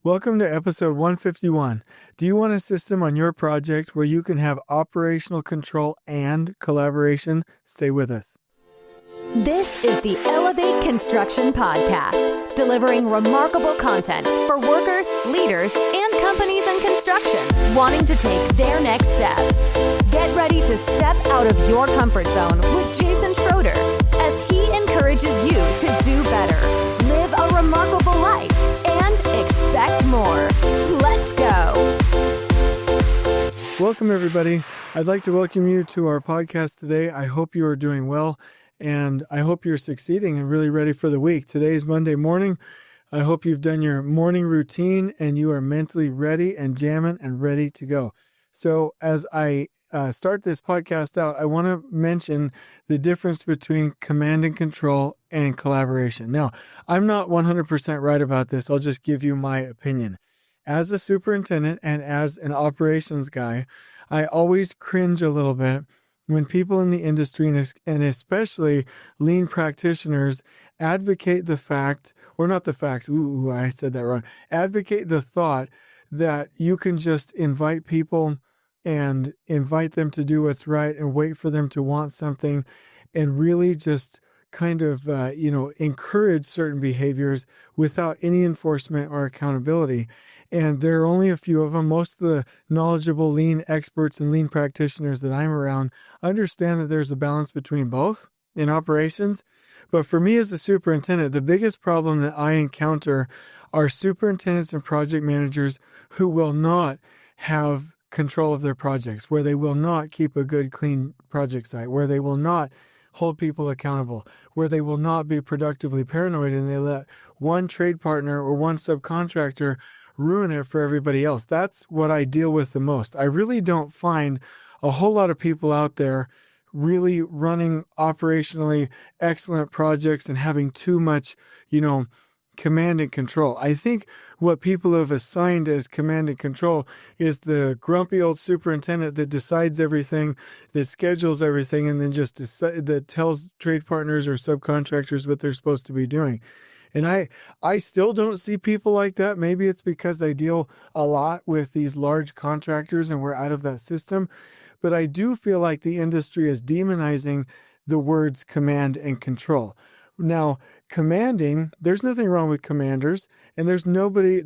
Welcome to episode 151. Do you want a system on your project where you can have operational control and collaboration? Stay with us. This is the Elevate Construction Podcast, delivering remarkable content for workers, leaders, and companies in construction wanting to take their next step. Get ready to step out of your comfort zone with Jason Schroeder as he encourages you to do better, live a remarkable life, and expect more. Let's go. Welcome, everybody. I'd like to welcome you to our podcast today. I hope you are doing well, and I hope you're succeeding and really ready for the week. Today is Monday morning. I hope you've done your morning routine and you are mentally ready and jamming and ready to go. So as I start this podcast out, I want to mention the difference between command and control and collaboration. Now, I'm not 100% right about this. I'll just give you my opinion. As a superintendent and as an operations guy, I always cringe a little bit when people in the industry and especially lean practitioners advocate the fact, or not the fact, I said that wrong, advocate the thought that you can just invite people and invite them to do what's right and wait for them to want something and really just kind of, encourage certain behaviors without any enforcement or accountability. And there are only a few of them. Most of the knowledgeable lean experts and lean practitioners that I'm around understand that there's a balance between both in operations. But for me as a superintendent, the biggest problem that I encounter are superintendents and project managers who will not have control of their projects, where they will not keep a good, clean project site, where they will not hold people accountable, where they will not be productively paranoid and they let one trade partner or one subcontractor ruin it for everybody else. That's what I deal with the most. I really don't find a whole lot of people out there really running operationally excellent projects and having too much, command and control. I think what people have assigned as command and control is the grumpy old superintendent that decides everything, that schedules everything, and then just that tells trade partners or subcontractors what they're supposed to be doing. And I still don't see people like that. Maybe it's because I deal a lot with these large contractors and we're out of that system. But I do feel like the industry is demonizing the words command and control. Now, commanding, there's nothing wrong with commanders, and there's 0%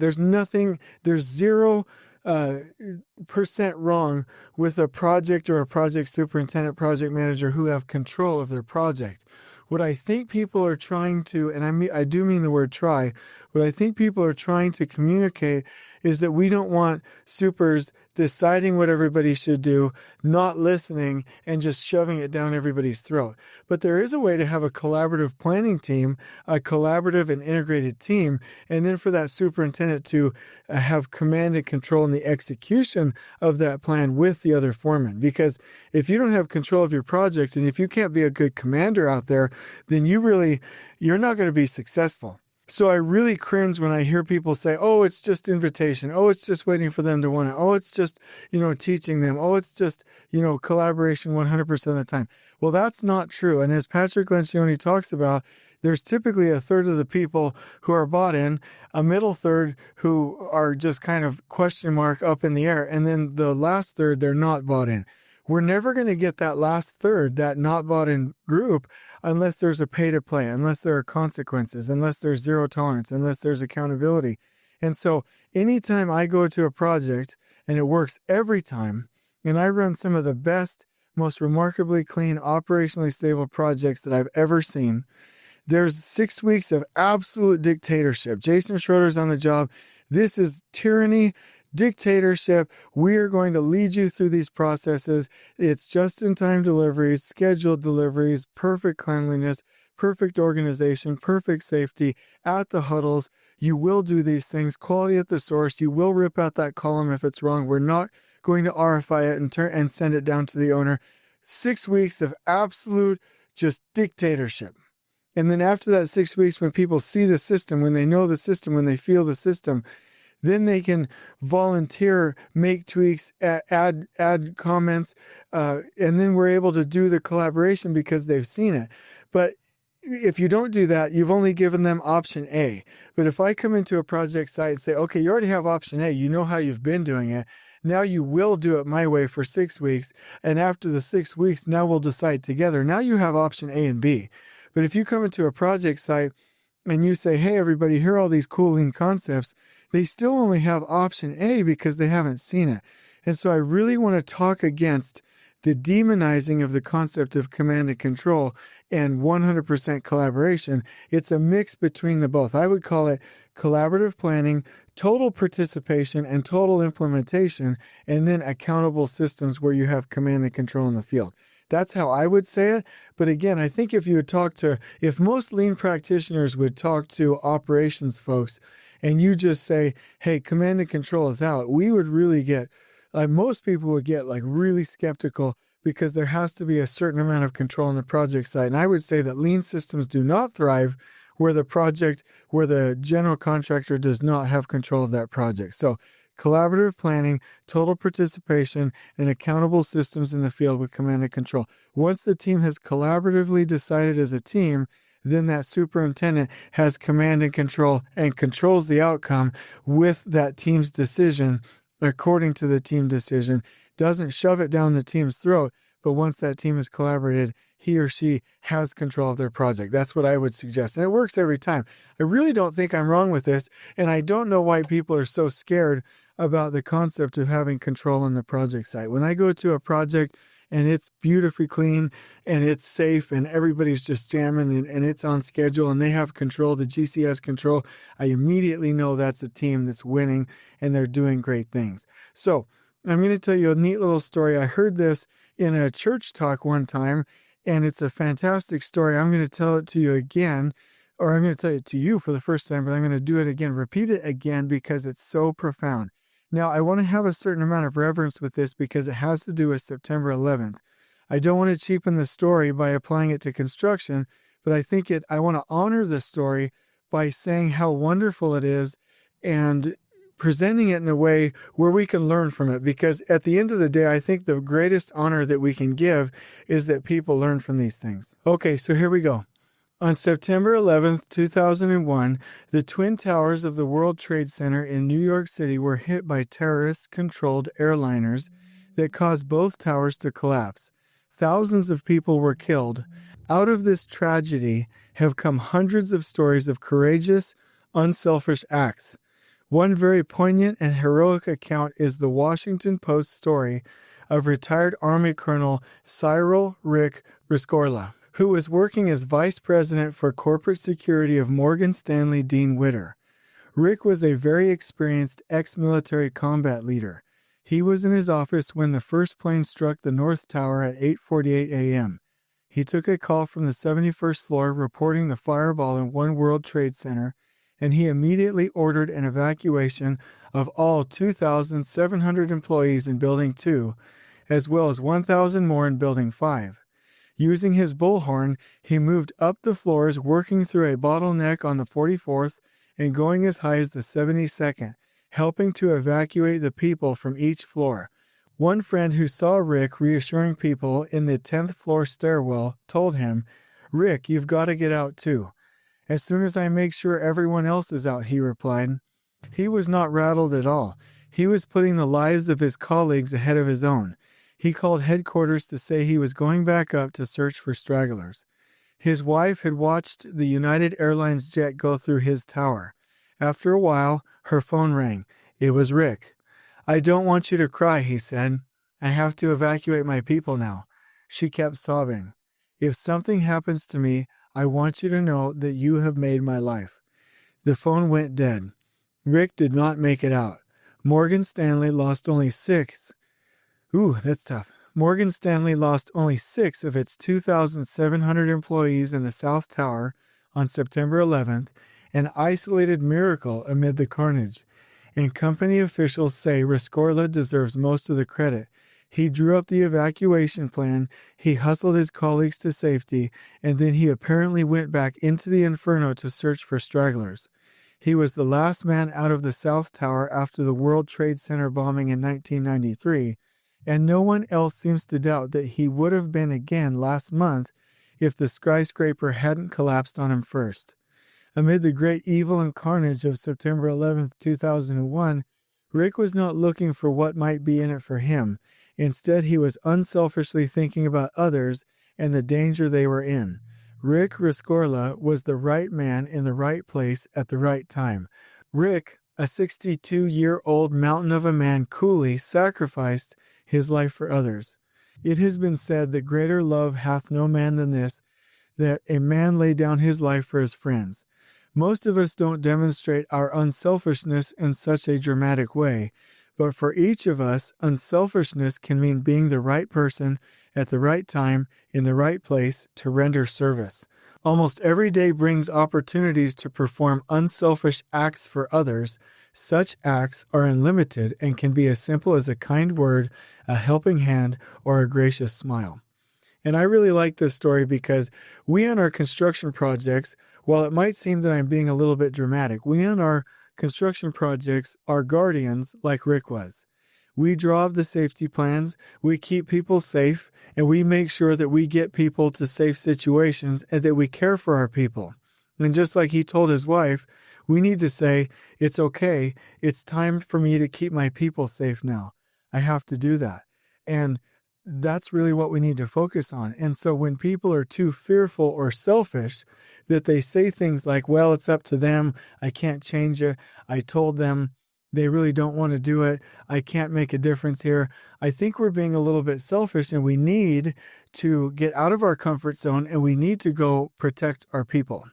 wrong with a project or a project superintendent, project manager who have control of their project. What I think people are trying to, and I do mean the word try, what I think people are trying to communicate is that we don't want supers deciding what everybody should do, not listening, and just shoving it down everybody's throat. But there is a way to have a collaborative planning team, a collaborative and integrated team, and then for that superintendent to have command and control in the execution of that plan with the other foreman. Because if you don't have control of your project, and if you can't be a good commander out there, then you're not going to be successful. So I really cringe when I hear people say, oh, it's just invitation. Oh, it's just waiting for them to want it. Oh, it's just, teaching them. Oh, it's just, collaboration 100% of the time. Well, that's not true. And as Patrick Lencioni talks about, there's typically a third of the people who are bought in, a middle third who are just kind of question mark up in the air. And then the last third, they're not bought in. We're never going to get that last third, that not bought in group, unless there's a pay to play, unless there are consequences, unless there's zero tolerance, unless there's accountability. And so anytime I go to a project and it works every time, and I run some of the best, most remarkably clean, operationally stable projects that I've ever seen, there's 6 weeks of absolute dictatorship. Jason Schroeder's on the job. This is tyranny. Dictatorship. We are going to lead you through these processes. It's just-in-time deliveries, scheduled deliveries, perfect cleanliness, perfect organization, perfect safety at the huddles. You will do these things. Quality at the source. You will rip out that column if it's wrong. We're not going to RFI it and send it down to the owner. 6 weeks of absolute just dictatorship. And then after that 6 weeks, when people see the system, when they know the system, when they feel the system, then they can volunteer, make tweaks, add comments, and then we're able to do the collaboration because they've seen it. But if you don't do that, you've only given them option A. But if I come into a project site and say, okay, you already have option A, you know how you've been doing it. Now you will do it my way for 6 weeks. And after the 6 weeks, now we'll decide together. Now you have option A and B. But if you come into a project site and you say, hey, everybody, here are all these cool lean concepts, they still only have option A because they haven't seen it. And so I really want to talk against the demonizing of the concept of command and control and 100% collaboration. It's a mix between the both. I would call it collaborative planning, total participation, and total implementation, and then accountable systems where you have command and control in the field. That's how I would say it. But again, I think if most lean practitioners would talk to operations folks and you just say, hey, command and control is out, we would really get most people would get really skeptical because there has to be a certain amount of control on the project side. And I would say that lean systems do not thrive where the general contractor does not have control of that project. So collaborative planning, total participation, and accountable systems in the field with command and control. Once the team has collaboratively decided as a team, then that superintendent has command and controls the outcome with that team's decision according to the team decision, doesn't shove it down the team's throat, but once that team has collaborated, he or she has control of their project. That's what I would suggest. And it works every time. I really don't think I'm wrong with this, and I don't know why people are so scared about the concept of having control on the project site. When I go to a project and it's beautifully clean and it's safe and everybody's just jamming and it's on schedule and they have control, the GC has control, I immediately know that's a team that's winning and they're doing great things. So I'm going to tell you a neat little story. I heard this in a church talk one time, and it's a fantastic story. I'm going to tell it to you again, or I'm going to tell it to you for the first time, but I'm going to do it again, repeat it again because it's so profound. Now, I want to have a certain amount of reverence with this because it has to do with September 11th. I don't want to cheapen the story by applying it to construction, but I want to honor the story by saying how wonderful it is and presenting it in a way where we can learn from it. Because at the end of the day, I think the greatest honor that we can give is that people learn from these things. Okay, so here we go. On September 11th, 2001, the Twin Towers of the World Trade Center in New York City were hit by terrorist-controlled airliners that caused both towers to collapse. Thousands of people were killed. Out of this tragedy have come hundreds of stories of courageous, unselfish acts. One very poignant and heroic account is the Washington Post story of retired Army Colonel Cyril Rick Rescorla, who was working as Vice President for Corporate Security of Morgan Stanley Dean Witter. Rick was a very experienced ex-military combat leader. He was in his office when the first plane struck the North Tower at 8:48 a.m. He took a call from the 71st floor reporting the fireball in One World Trade Center, and he immediately ordered an evacuation of all 2,700 employees in Building 2, as well as 1,000 more in Building 5. Using his bullhorn, he moved up the floors, working through a bottleneck on the 44th and going as high as the 72nd, helping to evacuate the people from each floor. One friend who saw Rick reassuring people in the 10th floor stairwell told him, "Rick, you've got to get out too." "As soon as I make sure everyone else is out," he replied. He was not rattled at all. He was putting the lives of his colleagues ahead of his own. He called headquarters to say he was going back up to search for stragglers. His wife had watched the United Airlines jet go through his tower. After a while, her phone rang. It was Rick. "I don't want you to cry," he said. "I have to evacuate my people now." She kept sobbing. "If something happens to me, I want you to know that you have made my life." The phone went dead. Rick did not make it out. Morgan Stanley lost only six. That's tough. Morgan Stanley lost only 6 of its 2,700 employees in the South Tower on September 11th, an isolated miracle amid the carnage. And company officials say Rescorla deserves most of the credit. He drew up the evacuation plan, he hustled his colleagues to safety, and then he apparently went back into the inferno to search for stragglers. He was the last man out of the South Tower after the World Trade Center bombing in 1993, and no one else seems to doubt that he would have been again last month if the skyscraper hadn't collapsed on him first. Amid the great evil and carnage of September 11th, 2001, Rick was not looking for what might be in it for him. Instead, he was unselfishly thinking about others and the danger they were in. Rick Rescorla was the right man in the right place at the right time. Rick, a 62-year-old mountain of a man, coolly sacrificed his life for others. It has been said that greater love hath no man than this, that a man lay down his life for his friends. Most of us don't demonstrate our unselfishness in such a dramatic way, but for each of us, unselfishness can mean being the right person at the right time in the right place to render service. Almost every day brings opportunities to perform unselfish acts for others. Such acts are unlimited and can be as simple as a kind word, a helping hand, or a gracious smile. And I really like this story because we on our construction projects, while it might seem that I'm being a little bit dramatic, we on our construction projects are guardians like Rick was. We draw up the safety plans, we keep people safe, and we make sure that we get people to safe situations and that we care for our people. And just like he told his wife, we need to say, it's okay, it's time for me to keep my people safe now. I have to do that. And that's really what we need to focus on. And so when people are too fearful or selfish, that they say things like, well, it's up to them, I can't change it, I told them, they really don't want to do it, I can't make a difference here. I think we're being a little bit selfish, and we need to get out of our comfort zone, and we need to go protect our people.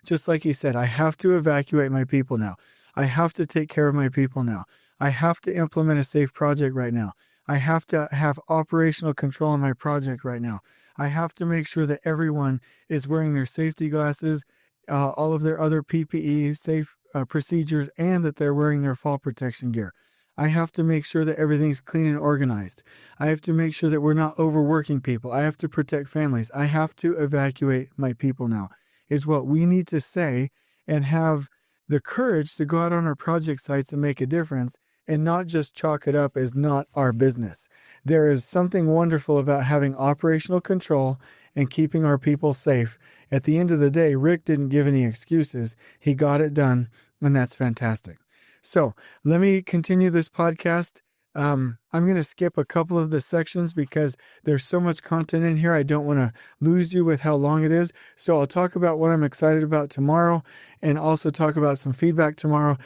Just like he said, I have to evacuate my people now. I have to take care of my people now. I have to implement a safe project right now. I have to have operational control on my project right now. I have to make sure that everyone is wearing their safety glasses, all of their other PPE, safe procedures, and that they're wearing their fall protection gear. I have to make sure that everything's clean and organized. I have to make sure that we're not overworking people. I have to protect families. I have to evacuate my people now, is what we need to say, and have the courage to go out on our project sites and make a difference, and not just chalk it up as not our business. There is something wonderful about having operational control and keeping our people safe. At the end of the day, Rick didn't give any excuses. He got it done, and that's fantastic. So let me continue this podcast. I'm going to skip a couple of the sections because there's so much content in here. I don't want to lose you with how long it is. So I'll talk about what I'm excited about tomorrow, and also talk about some feedback tomorrow.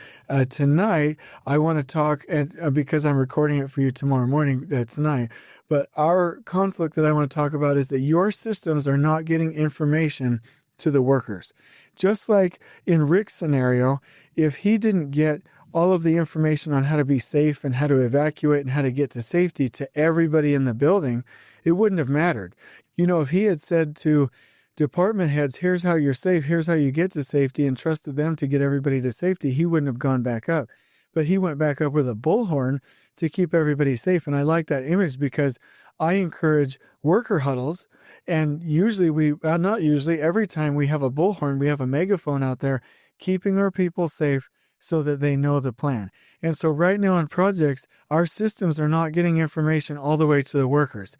Tonight, I want to talk, because I'm recording it for you tomorrow morning, tonight, but our conflict that I want to talk about is that your systems are not getting information to the workers. Just like in Rick's scenario, if he didn't get all of the information on how to be safe and how to evacuate and how to get to safety to everybody in the building, it wouldn't have mattered. You know, if he had said to department heads, here's how you're safe, here's how you get to safety, and trusted them to get everybody to safety, he wouldn't have gone back up. But he went back up with a bullhorn to keep everybody safe. And I like that image because I encourage worker huddles. And usually every time we have a bullhorn, we have a megaphone out there keeping our people safe, so that they know the plan. And so right now on projects, our systems are not getting information all the way to the workers.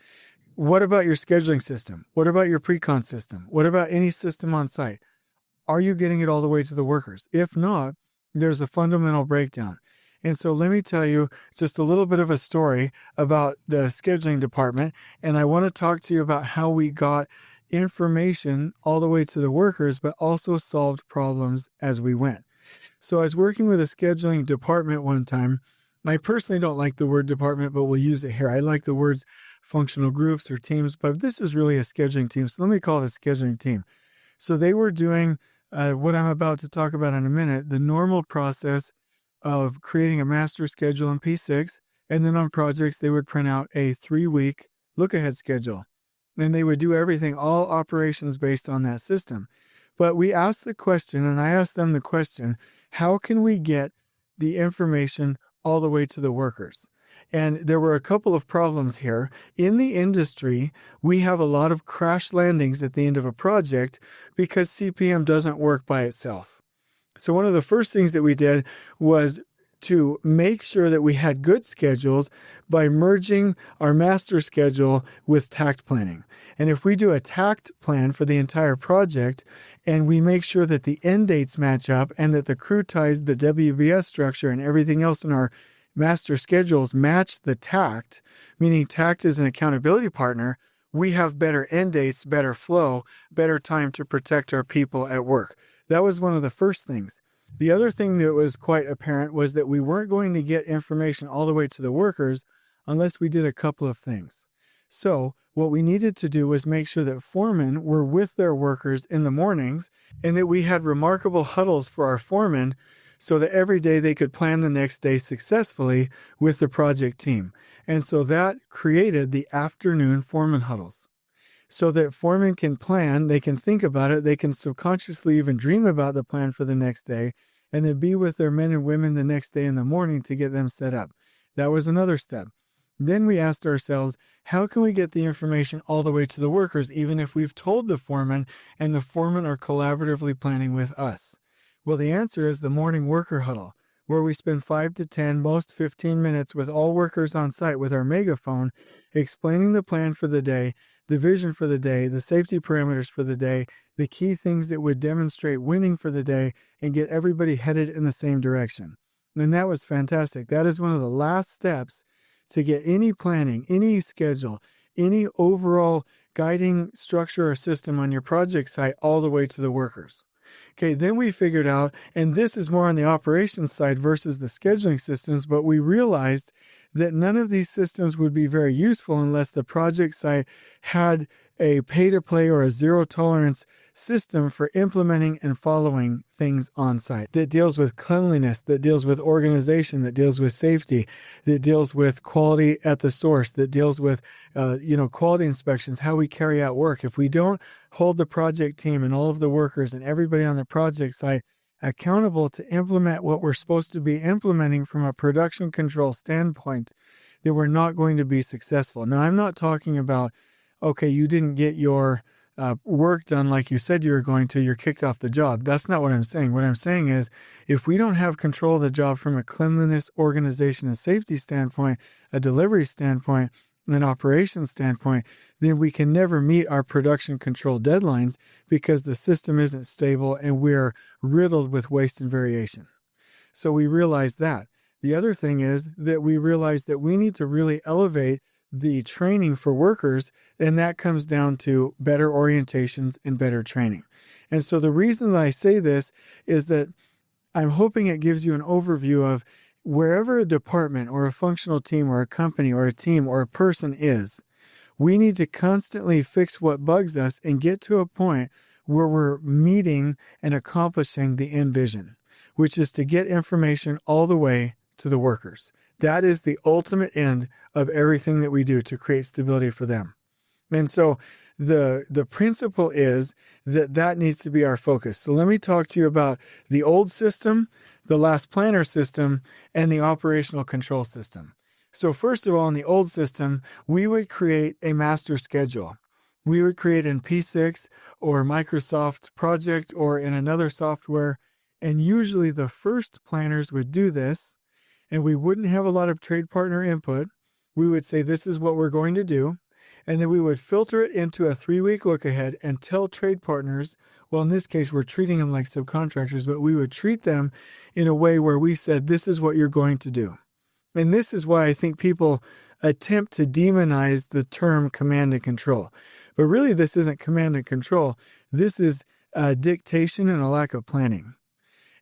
What about your scheduling system? What about your pre-con system? What about any system on site? Are you getting it all the way to the workers? If not, there's a fundamental breakdown. And so let me tell you just a little bit of a story about the scheduling department. And I want to talk to you about how we got information all the way to the workers, but also solved problems as we went. So I was working with a scheduling department one time. I personally don't like the word department, but we'll use it here. I like the words functional groups or teams, but this is really a scheduling team. So let me call it a scheduling team. So they were doing what I'm about to talk about in a minute, the normal process of creating a master schedule in P6. And then on projects, they would print out a 3-week look-ahead schedule. And they would do everything, all operations based on that system. But we asked the question, and I asked them the question, how can we get the information all the way to the workers? And there were a couple of problems here. In the industry, we have a lot of crash landings at the end of a project because CPM doesn't work by itself. So one of the first things that we did was to make sure that we had good schedules by merging our master schedule with Takt planning. And if we do a Takt plan for the entire project and we make sure that the end dates match up and that the crew ties, the WBS structure and everything else in our master schedules match the Takt, meaning Takt is an accountability partner, we have better end dates, better flow, better time to protect our people at work. That was one of the first things. The other thing that was quite apparent was that we weren't going to get information all the way to the workers unless we did a couple of things. So what we needed to do was make sure that foremen were with their workers in the mornings and that we had remarkable huddles for our foremen so that every day they could plan the next day successfully with the project team. And so that created the afternoon foreman huddles. So that foremen can plan, they can think about it, they can subconsciously even dream about the plan for the next day, and then be with their men and women the next day in the morning to get them set up. That was another step. Then we asked ourselves, how can we get the information all the way to the workers, even if we've told the foreman and the foremen are collaboratively planning with us? Well, the answer is the morning worker huddle, where we spend 5 to 10, most 15 minutes with all workers on site with our megaphone, explaining the plan for the day, the vision for the day, the safety parameters for the day, the key things that would demonstrate winning for the day, and get everybody headed in the same direction. And that was fantastic. That is one of the last steps to get any planning, any schedule, any overall guiding structure or system on your project site all the way to the workers. Okay, then we figured out, and this is more on the operations side versus the scheduling systems, but we realized that none of these systems would be very useful unless the project site had a pay-to-play or a zero-tolerance system for implementing and following things on site that deals with cleanliness, that deals with organization, that deals with safety, that deals with quality at the source, that deals with quality inspections, how we carry out work. If we don't hold the project team and all of the workers and everybody on the project site accountable to implement what we're supposed to be implementing from a production control standpoint, then we're not going to be successful. Now, I'm not talking about, okay, you didn't get your work done like you said you were going to, you're kicked off the job. That's not what I'm saying. What I'm saying is, if we don't have control of the job from a cleanliness, organization, and safety standpoint, a delivery standpoint, and an operations standpoint, then we can never meet our production control deadlines because the system isn't stable and we're riddled with waste and variation. So we realized that. The other thing is that we realized that we need to really elevate the training for workers, and that comes down to better orientations and better training. And so the reason that I say this is that I'm hoping it gives you an overview of wherever a department or a functional team or a company or a team or a person is, we need to constantly fix what bugs us and get to a point where we're meeting and accomplishing the end vision, which is to get information all the way to the workers. That is the ultimate end of everything that we do to create stability for them. And so the principle is that needs to be our focus. So let me talk to you about the old system, the last planner system, and the operational control system. So first of all, in the old system, we would create a master schedule. We would create in P6 or Microsoft Project or in another software. And usually the first planners would do this, and we wouldn't have a lot of trade partner input. We would say, this is what we're going to do. And then we would filter it into a 3-week look ahead and tell trade partners, well, in this case, we're treating them like subcontractors, but we would treat them in a way where we said, this is what you're going to do. And this is why I think people attempt to demonize the term command and control. But really, this isn't command and control. This is dictation and a lack of planning.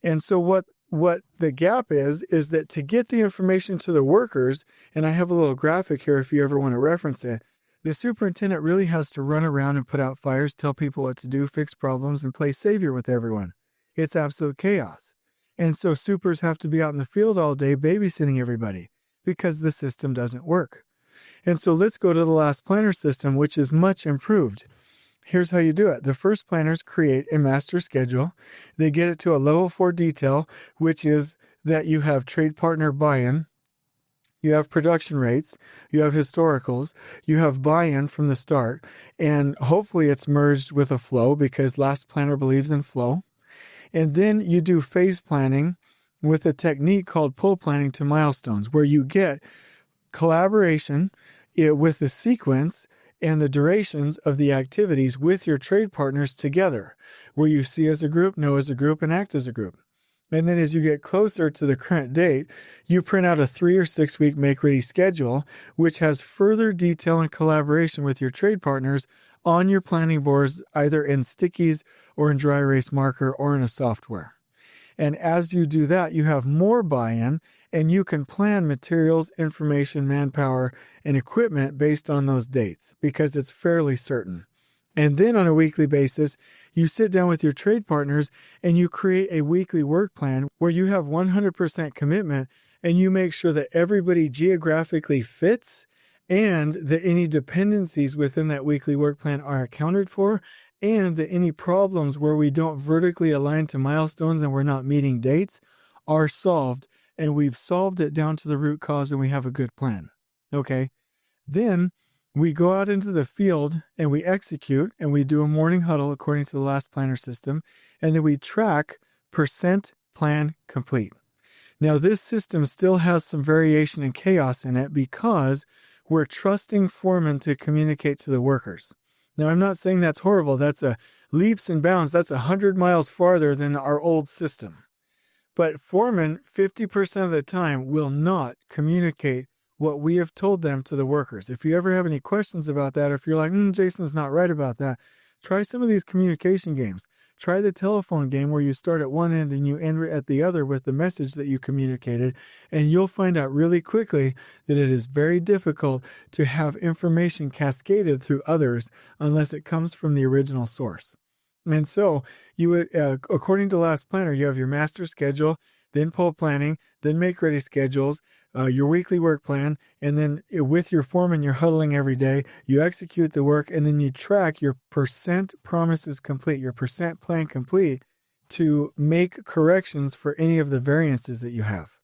And so what the gap is that to get the information to the workers, and I have a little graphic here if you ever want to reference it, the superintendent really has to run around and put out fires, tell people what to do, fix problems, and play savior with everyone. It's absolute chaos. And so supers have to be out in the field all day babysitting everybody because the system doesn't work. And so let's go to the last planner system, which is much improved. Here's how you do it. The first planners create a master schedule. They get it to a level 4 detail, which is that you have trade partner buy-in, you have production rates, you have historicals, you have buy-in from the start, and hopefully it's merged with a flow because last planner believes in flow. And then you do phase planning with a technique called pull planning to milestones, where you get collaboration with the sequence and the durations of the activities with your trade partners together, where you see as a group, know as a group, and act as a group. And then as you get closer to the current date, you print out a 3 or 6 week make-ready schedule, which has further detail and collaboration with your trade partners on your planning boards, either in stickies or in dry erase marker or in a software. And as you do that, you have more buy-in, and you can plan materials, information, manpower, and equipment based on those dates because it's fairly certain. And then on a weekly basis, you sit down with your trade partners and you create a weekly work plan where you have 100% commitment, and you make sure that everybody geographically fits and that any dependencies within that weekly work plan are accounted for, and that any problems where we don't vertically align to milestones and we're not meeting dates are solved, and we've solved it down to the root cause and we have a good plan. Okay. Then we go out into the field and we execute, and we do a morning huddle according to the last planner system, and then we track % plan complete. Now this system still has some variation and chaos in it because we're trusting Foreman to communicate to the workers. Now, I'm not saying that's horrible. That's a leaps and bounds. That's 100 miles farther than our old system. But Foreman, 50% of the time, will not communicate what we have told them to the workers. If you ever have any questions about that, or if you're like, Jason's not right about that, try some of these communication games. Try the telephone game where you start at one end and you end at the other with the message that you communicated, and you'll find out really quickly that it is very difficult to have information cascaded through others unless it comes from the original source. And so you would, according to Last Planner, you have your master schedule, then pull planning, then make ready schedules, your weekly work plan, and then with your foreman, you're huddling every day. You execute the work, and then you track your % promises complete, your % plan complete, to make corrections for any of the variances that you have.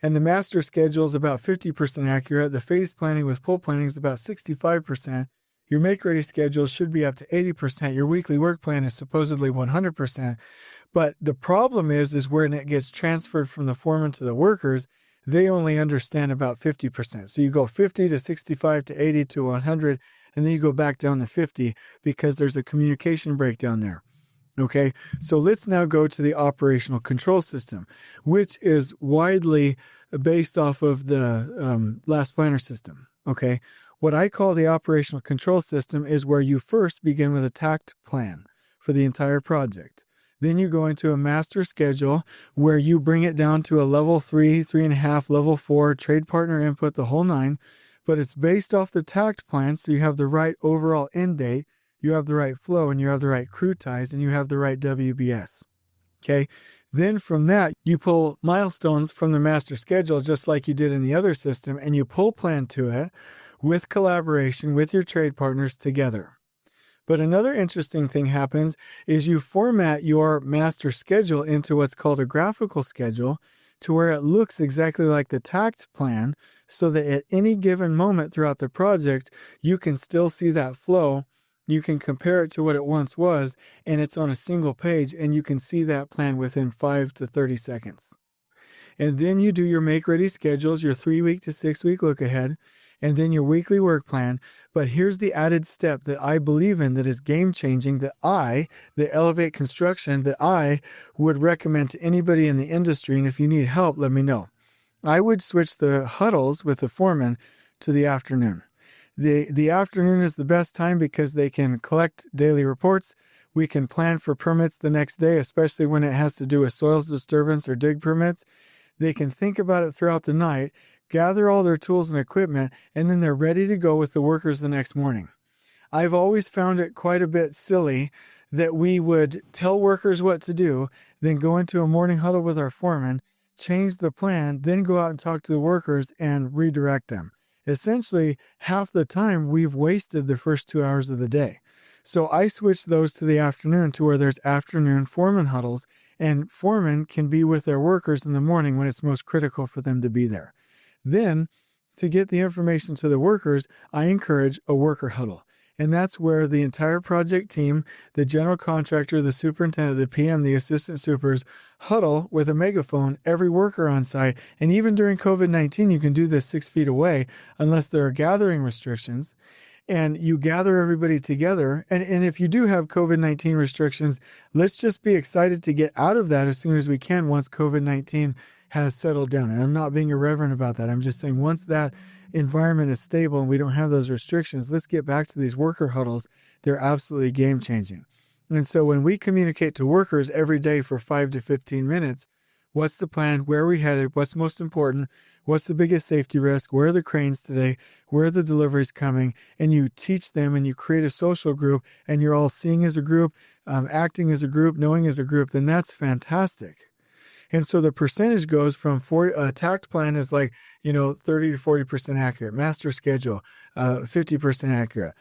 And the master schedule is about 50% accurate. The phase planning with pull planning is about 65%. Your make-ready schedule should be up to 80%. Your weekly work plan is supposedly 100%. But the problem is when it gets transferred from the foreman to the workers, they only understand about 50%. So you go 50 to 65 to 80 to 100, and then you go back down to 50 because there's a communication breakdown there. Okay, so let's now go to the operational control system, which is widely based off of the Last Planner system. Okay, what I call the operational control system is where you first begin with a Takt plan for the entire project. Then you go into a master schedule where you bring it down to a level 3, 3.5, level 4, trade partner input, the whole 9. But it's based off the Takt plan, so you have the right overall end date, you have the right flow, and you have the right crew ties, and you have the right WBS. Okay? Then from that, you pull milestones from the master schedule, just like you did in the other system, and you pull plan to it with collaboration with your trade partners together. But another interesting thing happens is you format your master schedule into what's called a graphical schedule, to where it looks exactly like the Takt plan, so that at any given moment throughout the project, you can still see that flow. You can compare it to what it once was, and it's on a single page, and you can see that plan within 5 to 30 seconds. And then you do your make-ready schedules, your 3-week to 6-week look-ahead, and then your weekly work plan. But here's the added step that I believe in that is game-changing, that Elevate Construction, that I would recommend to anybody in the industry, and if you need help, let me know. I would switch the huddles with the foreman to the afternoon. The afternoon is the best time because they can collect daily reports. We can plan for permits the next day, especially when it has to do with soils disturbance or dig permits. They can think about it throughout the night, gather all their tools and equipment, and then they're ready to go with the workers the next morning. I've always found it quite a bit silly that we would tell workers what to do, then go into a morning huddle with our foreman, change the plan, then go out and talk to the workers and redirect them. Essentially, half the time we've wasted the first 2 hours of the day. So I switched those to the afternoon, to where there's afternoon foreman huddles, and foremen can be with their workers in the morning when it's most critical for them to be there. Then, to get the information to the workers, I encourage a worker huddle. And that's where the entire project team, the general contractor, the superintendent, the PM, the assistant supers, huddle with a megaphone, every worker on site. And even during COVID-19, you can do this 6 feet away unless there are gathering restrictions. And you gather everybody together. And if you do have COVID-19 restrictions, let's just be excited to get out of that as soon as we can once COVID-19 has settled down. And I'm not being irreverent about that. I'm just saying once that environment is stable and we don't have those restrictions, let's get back to these worker huddles. They're absolutely game changing. And so when we communicate to workers every day for 5 to 15 minutes, what's the plan? Where are we headed? What's most important? What's the biggest safety risk? Where are the cranes today? Where are the deliveries coming? And you teach them and you create a social group and you're all seeing as a group, acting as a group, knowing as a group, then that's fantastic. And so the percentage goes from Takt plan is like, 30 to 40% accurate. Master schedule, 50% accurate.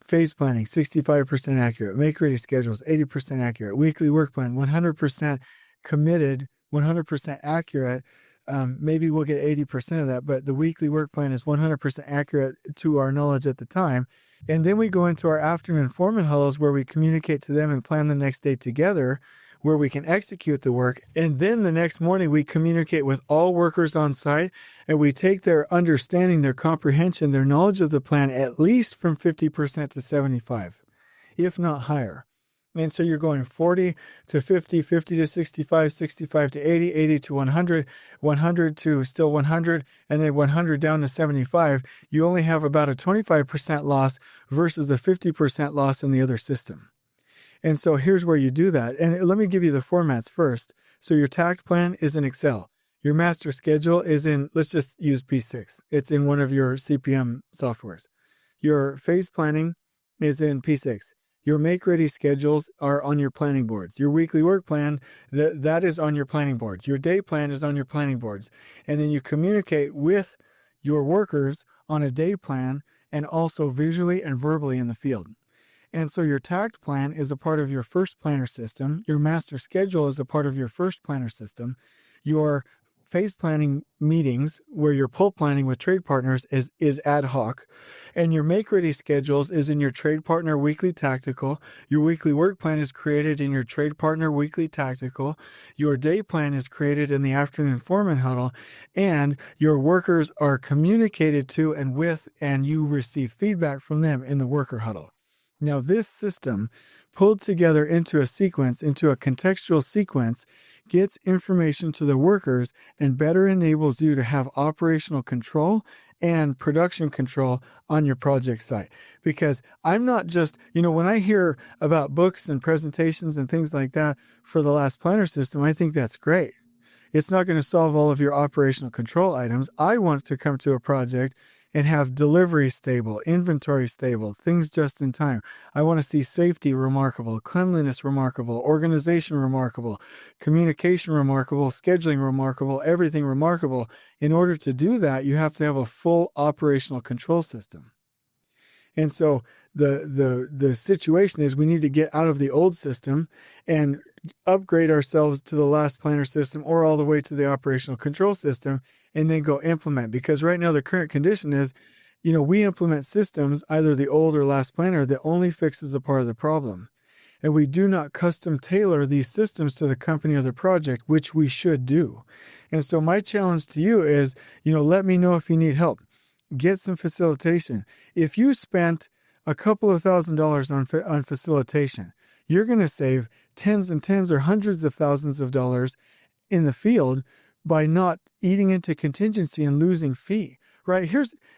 Phase planning, 65% accurate. Make ready schedules, 80% accurate. Weekly work plan, 100% committed, 100% accurate. Maybe we'll get 80% of that, but the weekly work plan is 100% accurate to our knowledge at the time. And then we go into our afternoon foreman huddles where we communicate to them and plan the next day together, where we can execute the work. And then the next morning we communicate with all workers on site and we take their understanding, their comprehension, their knowledge of the plan at least from 50% to 75, if not higher. And so you're going 40 to 50, 50 to 65, 65 to 80, 80 to 100, 100 to still 100, and then 100 down to 75. You only have about a 25% loss versus a 50% loss in the other system. And so here's where you do that. And let me give you the formats first. So your Takt plan is in Excel. Your master schedule is in, let's just use P6. It's in one of your CPM softwares. Your phase planning is in P6. Your make-ready schedules are on your planning boards. Your weekly work plan, that is on your planning boards. Your day plan is on your planning boards. And then you communicate with your workers on a day plan and also visually and verbally in the field. And so your Takt plan is a part of your first planner system. Your master schedule is a part of your first planner system. Your phase planning meetings, where you're pull planning with trade partners, is ad hoc. And your make-ready schedules is in your trade partner weekly tactical. Your weekly work plan is created in your trade partner weekly tactical. Your day plan is created in the afternoon foreman huddle. And your workers are communicated to and with, and you receive feedback from them in the worker huddle. Now, this system, pulled together into a sequence, into a contextual sequence, gets information to the workers and better enables you to have operational control and production control on your project site. Because I'm not just, when I hear about books and presentations and things like that for the last planner system, I think that's great. It's not going to solve all of your operational control items. I want to come to a project and have delivery stable, inventory stable, things just in time. I want to see safety remarkable, cleanliness remarkable, organization remarkable, communication remarkable, scheduling remarkable, everything remarkable. In order to do that, you have to have a full operational control system. And so the situation is we need to get out of the old system and upgrade ourselves to the last planner system or all the way to the operational control system and then go implement. Because right now the current condition is, we implement systems, either the old or last planner, that only fixes a part of the problem. And we do not custom tailor these systems to the company or the project, which we should do. And so my challenge to you is, let me know if you need help. Get some facilitation. If you spent a couple of $1,000s on facilitation, you're going to save tens and tens or hundreds of thousands of dollars in the field by not eating into contingency and losing fee, right?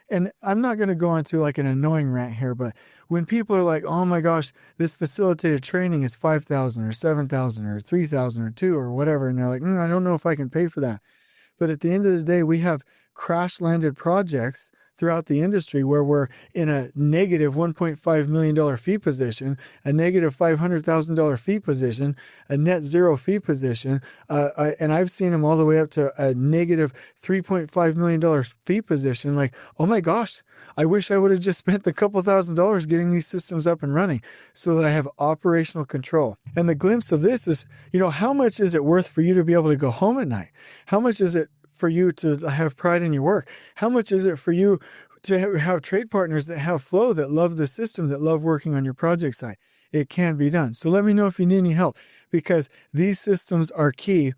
And I'm not going to go into like an annoying rant here, but when people are like, oh my gosh, this facilitated training is $5,000 or $7,000 or $3,000 or $2,000 or whatever. And they're like, I don't know if I can pay for that. But at the end of the day, we have crash landed projects throughout the industry where we're in a negative $1.5 million fee position, a negative $500,000 fee position, a net zero fee position, and I've seen them all the way up to a negative $3.5 million fee position. Like, oh my gosh, I wish I would have just spent the couple $1,000s getting these systems up and running so that I have operational control. And the glimpse of this is, how much is it worth for you to be able to go home at night? How much is it for you to have pride in your work? How much is it for you to have trade partners that have flow, that love the system, that love working on your project site. It can be done. So let me know if you need any help, because these systems are key.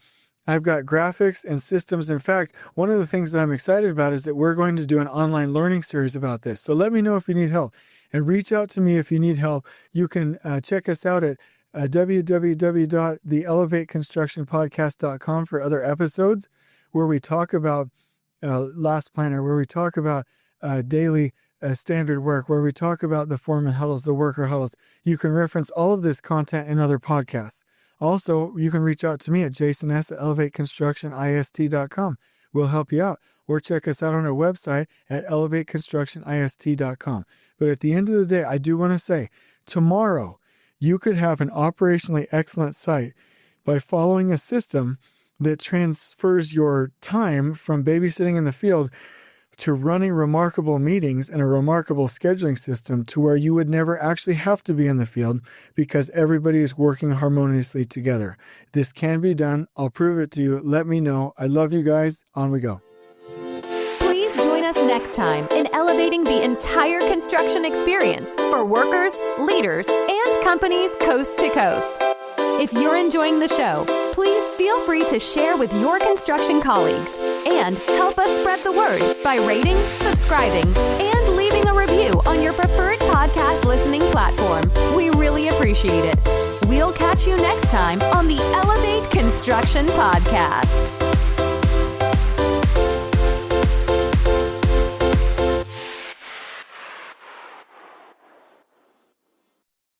I've got graphics and systems. In fact, one of the things that I'm excited about is that we're going to do an online learning series about this. So let me know if you need help, and reach out to me if you need help. You can check us out at www.theelevateconstructionpodcast.com for other episodes where we talk about Last Planner, where we talk about daily standard work, where we talk about the Foreman Huddles, the worker huddles. You can reference all of this content in other podcasts. Also, you can reach out to me at jason@elevateconstructionist.com. We'll help you out. Or check us out on our website at elevateconstructionist.com. But at the end of the day, I do want to say, tomorrow, you could have an operationally excellent site by following a system that transfers your time from babysitting in the field to running remarkable meetings and a remarkable scheduling system to where you would never actually have to be in the field because everybody is working harmoniously together. This can be done. I'll prove it to you. Let me know. I love you guys. On we go. Please join us next time in elevating the entire construction experience for workers, leaders, and companies coast to coast. If you're enjoying the show, please feel free to share with your construction colleagues and help us spread the word by rating, subscribing, and leaving a review on your preferred podcast listening platform. We really appreciate it. We'll catch you next time on the Elevate Construction Podcast.